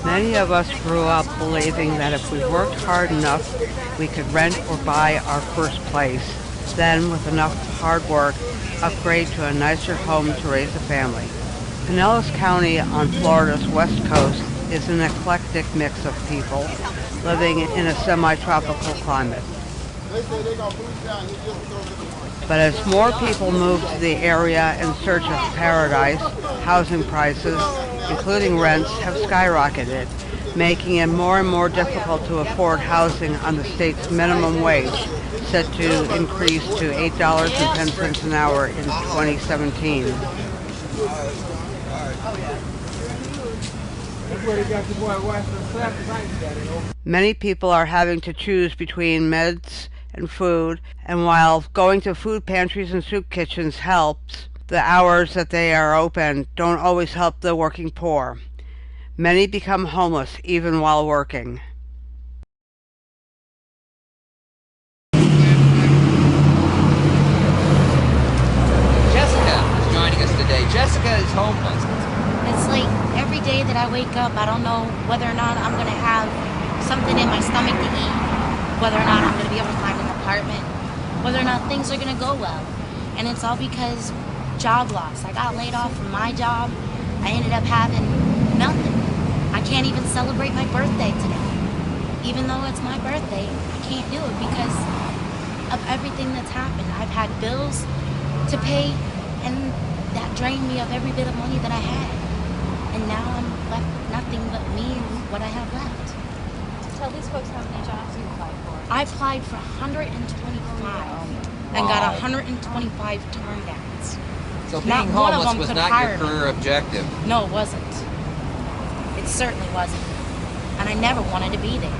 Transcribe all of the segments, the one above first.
Many of us grew up believing that if we worked hard enough, we could rent or buy our first place. Then, with enough hard work, upgrade to a nicer home to raise a family. Pinellas County on Florida's west coast is an eclectic mix of people living in a semi-tropical climate. But as more people move to the area in search of paradise, housing prices, including rents, have skyrocketed, making it more and more difficult to afford housing on the state's minimum wage, set to increase to $8.10 an hour in 2017. Many people are having to choose between meds and food, and while going to food pantries and soup kitchens helps, the hours that they are open don't always help the working poor. Many become homeless even while working. Jessica is joining us today. Jessica is homeless. It's like every day that I wake up, I don't know whether or not I'm going to have something in my stomach to eat, whether or not I'm going to be able to find an apartment, whether or not things are going to go well. And it's all because job loss. I got laid off from my job. I ended up having nothing. I can't even celebrate my birthday today. Even though it's my birthday, I can't do it because of everything that's happened. I've had bills to pay, and that drained me of every bit of money that I had. And now I'm left with nothing but me and what I have left. Tell these folks how many jobs you applied for. I applied for 125 and got 125 turned down. So being homeless was not your career objective. No, it wasn't. It certainly wasn't. And I never wanted to be there.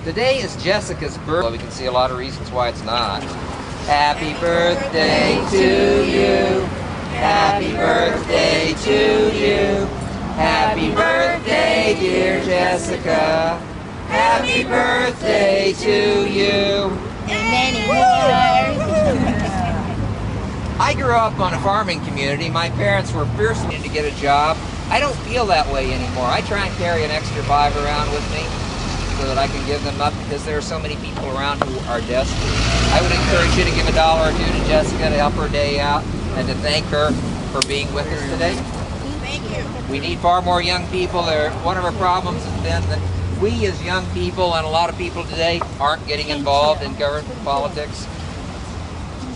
Today is Jessica's birthday. Well, we can see a lot of reasons why it's not. Happy birthday to you. Happy birthday to you. Happy birthday, dear Jessica. Happy birthday to you. And many more. I grew up on a farming community. My parents were fiercely to get a job. I don't feel that way anymore. I try and carry an extra $5 around with me so that I can give them up because there are so many people around who are desperate. I would encourage you to give $1 or $2 to Jessica to help her day out and to thank her for being with us today. Thank you. We need far more young people. One of our problems has been that we as young people and a lot of people today aren't getting involved in government politics.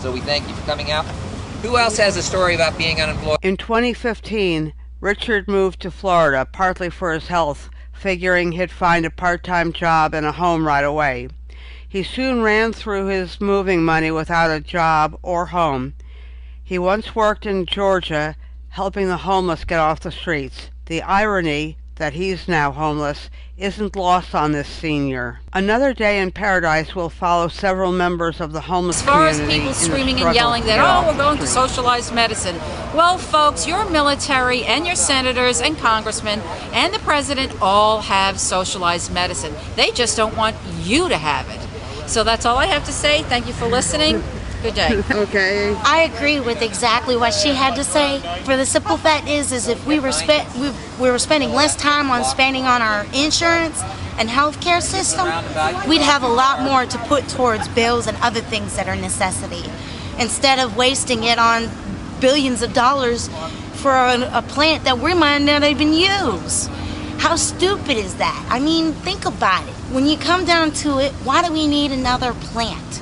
So we thank you for coming out. Who else has a story about being unemployed? In 2015, Richard moved to Florida partly for his health, figuring he'd find a part-time job and a home right away. He soon ran through his moving money without a job or home. He once worked in Georgia, helping the homeless get off the streets. The irony that he's now homeless isn't lost on this senior. Another day in paradise will follow several members of the homeless community. As far as people screaming and yelling that, oh, we're going to socialized medicine. Well, folks, your military and your senators and congressmen and the president all have socialized medicine. They just don't want you to have it. So that's all I have to say. Thank you for listening. Good day. Okay. I agree with exactly what she had to say. For the simple fact is if we were spending less time on spending on our insurance and healthcare system, we'd have a lot more to put towards bills and other things that are necessity, instead of wasting it on billions of dollars for a plant that we might not even use. How stupid is that? I mean, think about it. When you come down to it, why do we need another plant?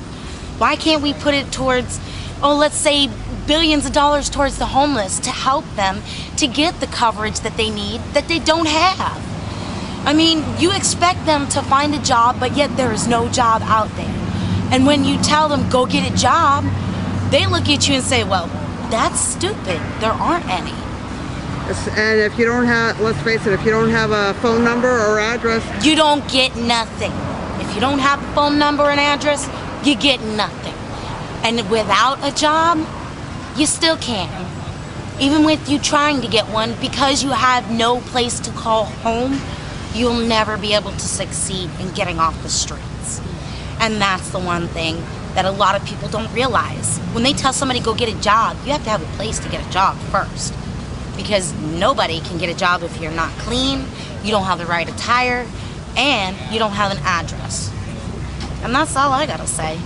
Why can't we put it towards, let's say billions of dollars towards the homeless to help them to get the coverage that they need that they don't have? I mean, you expect them to find a job, but yet there is no job out there. And when you tell them, go get a job, they look at you and say, well, that's stupid. There aren't any. And if you don't have, let's face it, if you don't have a phone number or address, you don't get nothing. If you don't have a phone number and address, you get nothing. And without a job, you still can't. Even with you trying to get one, because you have no place to call home, you'll never be able to succeed in getting off the streets. And that's the one thing that a lot of people don't realize. When they tell somebody go get a job, you have to have a place to get a job first. because nobody can get a job if you're not clean, you don't have the right attire, and you don't have an address. And that's all I gotta say.